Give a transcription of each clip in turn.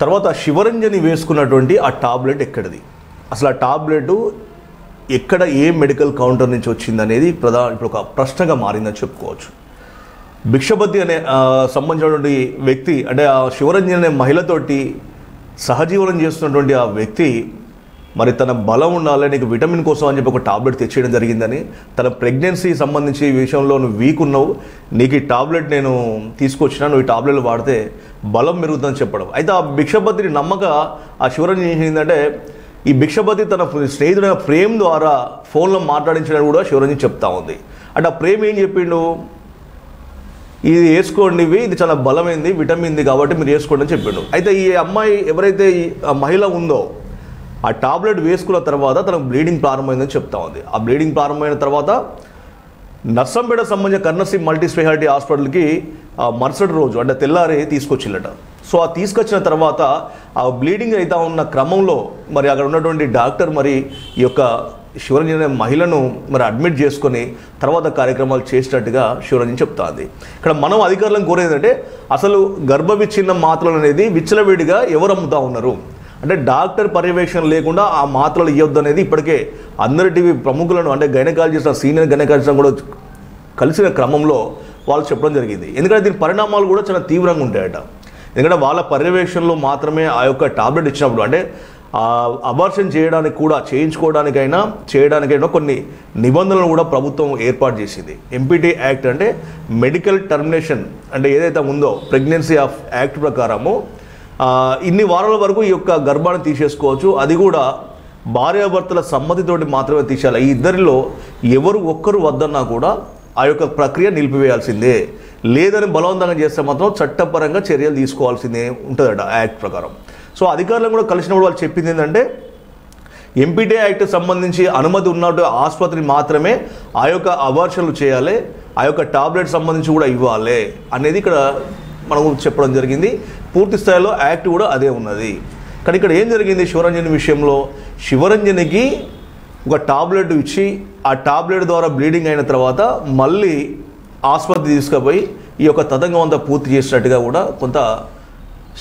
తర్వాత శివరంజని వేసుకున్నటువంటి ఆ టాబ్లెట్ ఎక్కడిది, అసలు ఆ టాబ్లెట్ ఎక్కడ ఏ మెడికల్ కౌంటర్ నుంచి వచ్చిందనేది ఇప్పుడు ఒక ప్రశ్నగా మారిందని చెప్పుకోవచ్చు. భిక్షపతి అనే సంబంధించినటువంటి వ్యక్తి, అంటే ఆ శివరంజని అనే మహిళతోటి సహజీవనం చేస్తున్నటువంటి ఆ వ్యక్తి మరి తన బలం ఉండాలి, నీకు విటమిన్ కోసం అని చెప్పి ఒక టాబ్లెట్ తెచ్చేయడం జరిగిందని, తన ప్రెగ్నెన్సీ సంబంధించి ఈ విషయంలో నువ్వు వీక్ ఉన్నావు, నీకు ఈ టాబ్లెట్ నేను తీసుకొచ్చినా, నువ్వు ఈ టాబ్లెట్లు వాడితే బలం పెరుగుతుందని చెప్పడం. అయితే ఆ భిక్షపతిని నమ్మక ఆ శివరంజని ఏం చేసిందంటే, ఈ భిక్షపతి తన స్నేహితుడైన ప్రేమ్ ద్వారా ఫోన్లో మాట్లాడించడానికి కూడా శివరంజని చెప్తా ఉంది. అంటే ఆ ప్రేమ్ ఏం చెప్పిండు, ఇది వేసుకోండి, ఇది చాలా బలమైంది, విటమిన్ది కాబట్టి మీరు వేసుకోండి అని చెప్పిండు. అయితే ఈ అమ్మాయి ఎవరైతే ఈ మహిళ ఉందో ఆ టాబ్లెట్ వేసుకున్న తర్వాత తనకు బ్లీడింగ్ ప్రారంభమైందని చెప్తా ఉంది. ఆ బ్లీడింగ్ ప్రారంభమైన తర్వాత నర్సంపేట సంబంధించిన కర్ణశ్రీ మల్టీ స్పెషాలిటీ హాస్పిటల్కి మరుసటి రోజు అంటే తెల్లారి తీసుకొచ్చిల్లట. సో ఆ తీసుకొచ్చిన తర్వాత ఆ బ్లీడింగ్ అయితే ఉన్న క్రమంలో మరి అక్కడ ఉన్నటువంటి డాక్టర్ మరి ఈ యొక్క శివరంజని అనే మహిళను మరి అడ్మిట్ చేసుకొని తర్వాత కార్యక్రమాలు చేసినట్టుగా శివరంజని చెప్తా ఉంది. ఇక్కడ మనం అధికారులను కోరేది అంటే, అసలు గర్భ విచ్ఛిన్న మాత్రలు అనేది విచ్చలవిడిగా ఎవరు అమ్ముతా ఉన్నారు, అంటే డాక్టర్ పర్యవేక్షణ లేకుండా ఆ మాత్రలు ఇవ్వద్దు అనేది ఇప్పటికే అందరి టీవీ ప్రముఖులను, అంటే గైనకాలజిస్ట్, సీనియర్ గైనకాలజిస్ట్ కూడా కలిసిన క్రమంలో వాళ్ళు చెప్పడం జరిగింది. ఎందుకంటే దీని పరిణామాలు కూడా చాలా తీవ్రంగా ఉంటాయట. ఎందుకంటే వాళ్ళ పర్యవేక్షణలో మాత్రమే ఆ యొక్క టాబ్లెట్ ఇచ్చినప్పుడు, అంటే అబార్షన్ చేయడానికి కూడా, చేయడానికైనా కొన్ని నిబంధనలు కూడా ప్రభుత్వం ఏర్పాటు చేసింది. ఎంపీటీ యాక్ట్ అంటే మెడికల్ టర్మినేషన్, అంటే ఏదైతే ఉందో ప్రెగ్నెన్సీ ఆఫ్ యాక్ట్ ప్రకారము ఇన్ని వారాల వరకు ఈ యొక్క గర్భాన్ని తీసేసుకోవచ్చు, అది కూడా భార్యాభర్తల సమ్మతితోటి మాత్రమే తీసేయాలి. ఈ ఇద్దరిలో ఎవరు ఒక్కరు వద్దన్నా కూడా ఆ యొక్క ప్రక్రియ నిలిపివేయాల్సిందే, లేదని బలవంతంగా చేస్తే మాత్రం చట్టపరంగా చర్యలు తీసుకోవాల్సిందే ఉంటుందట యాక్ట్ ప్రకారం. సో అధికారులను కూడా కలిసినప్పుడు వాళ్ళు చెప్పింది ఏంటంటే, ఎంపీటీ యాక్ట్ సంబంధించి అనుమతి ఉన్నట్టు ఆసుపత్రి మాత్రమే ఆ యొక్క అబార్షన్లు చేయాలి, ఆ యొక్క టాబ్లెట్ సంబంధించి కూడా ఇవ్వాలి అనేది ఇక్కడ మనం చెప్పడం జరిగింది. పూర్తి స్థాయిలో యాక్ట్ కూడా అదే ఉన్నది. కానీ ఇక్కడ ఏం జరిగింది, శివరంజని విషయంలో శివరంజనికి ఒక టాబ్లెట్ ఇచ్చి ఆ టాబ్లెట్ ద్వారా బ్లీడింగ్ అయిన తర్వాత మళ్ళీ ఆసుపత్రి తీసుకుపోయి ఈ యొక్క తతంగం అంతా పూర్తి చేసినట్టుగా కూడా కొంత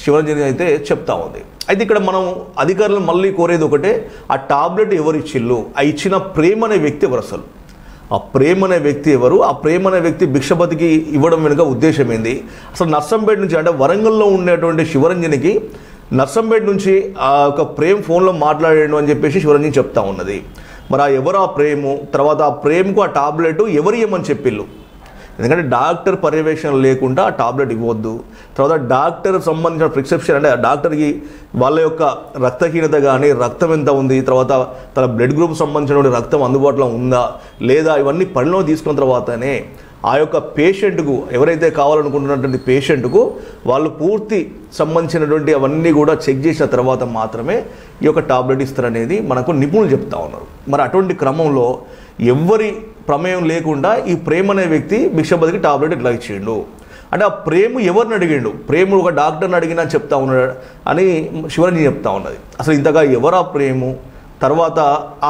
శివరంజని అయితే చెప్తా ఉంది. అయితే ఇక్కడ మనం అధికారులను మళ్ళీ కోరేది ఒకటే, ఆ టాబ్లెట్ ఎవరు ఇచ్చిళ్ళు, ఆ ఇచ్చిన ప్రేమ్ అనే వ్యక్తి ఎవరు, అసలు ఆ ప్రేమ్ అనే వ్యక్తి ఎవరు, ఆ ప్రేమ్ అనే వ్యక్తి భిక్షపతికి ఇవ్వడం వెనుక ఉద్దేశం ఏంది, అసలు నర్సంపేట నుంచి, అంటే వరంగల్లో ఉండేటువంటి శివరంజనికి నర్సంపేట నుంచి ఆ యొక్క ప్రేమ్ ఫోన్లో మాట్లాడాడు అని చెప్పేసి శివరంజని చెప్తా ఉన్నది. మరి ఆ ఎవరు ఆ ప్రేము, తర్వాత ఆ ప్రేమ్కు ఆ టాబ్లెట్ ఎవరు ఇవ్వమని చెప్పిళ్ళు, ఎందుకంటే డాక్టర్ పర్యవేక్షణ లేకుండా ఆ టాబ్లెట్ ఇవ్వద్దు. తర్వాత డాక్టర్ సంబంధించిన ప్రిస్క్రిప్షన్, అంటే డాక్టర్కి వాళ్ళ యొక్క రక్తహీనత కానీ, రక్తం ఎంత ఉంది, తర్వాత తన బ్లడ్ గ్రూప్ సంబంధించిన రక్తం అందుబాటులో ఉందా లేదా, ఇవన్నీ పరిణలో తీసుకున్న తర్వాతనే ఆ యొక్క పేషెంట్కు, ఎవరైతే కావాలనుకుంటున్నటువంటి పేషెంట్కు వాళ్ళు పూర్తి సంబంధించినటువంటి అవన్నీ కూడా చెక్ చేసిన తర్వాత మాత్రమే ఈ యొక్క టాబ్లెట్ ఇస్తారనేది మనకు నిపుణులు చెప్తా ఉన్నారు. మరి అటువంటి క్రమంలో ఎవరి ప్రమేయం లేకుండా ఈ ప్రేమ్ అనే వ్యక్తి భిక్షపతికి టాబ్లెట్ ఎట్లా ఇచ్చిండు, అంటే ఆ ప్రేమ్ ఎవరిని అడిగిండు, ప్రేమ్ ఒక డాక్టర్ని అడిగినా చెప్తా ఉన్నాడు అని శివరంజని చెప్తా ఉన్నది. అసలు ఇంతగా ఎవరు ఆ ప్రేము, తర్వాత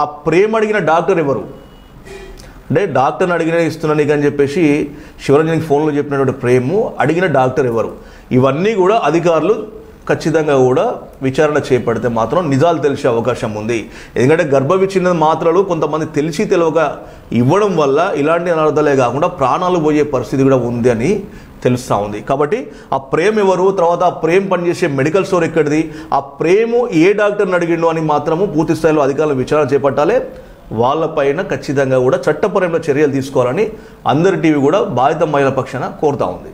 ఆ ప్రేమ్ అడిగిన డాక్టర్ ఎవరు, అంటే డాక్టర్ని అడిగినా ఇస్తున్నా నీకు అని చెప్పేసి శివరంజనికి ఫోన్లో చెప్పినటువంటి ప్రేము అడిగిన డాక్టర్ ఎవరు, ఇవన్నీ కూడా అధికారులు ఖచ్చితంగా కూడా విచారణ చేపడితే మాత్రం నిజాలు తెలిసే అవకాశం ఉంది. ఎందుకంటే గర్భ విచ్ఛిన్న మాత్రలు కొంతమంది తెలిసి తెలియక ఇవ్వడం వల్ల ఇలాంటి అనర్థాలే కాకుండా ప్రాణాలు పోయే పరిస్థితి కూడా ఉంది అని తెలుస్తూ ఉంది. కాబట్టి ఆ ప్రేమ్ ఎవరు, తర్వాత ఆ ప్రేమ్ పనిచేసే మెడికల్ స్టోర్ ఎక్కడిది, ఆ ప్రేము ఏ డాక్టర్ని అడిగిండు అని మాత్రము పూర్తి స్థాయిలో అధికారులు విచారణ చేపట్టాలి. వాళ్ళపైన ఖచ్చితంగా కూడా చట్టపరమైన చర్యలు తీసుకోవాలని అందరి టీవీ కూడా బాధిత మహిళల పక్షాన కోరుతా ఉంది.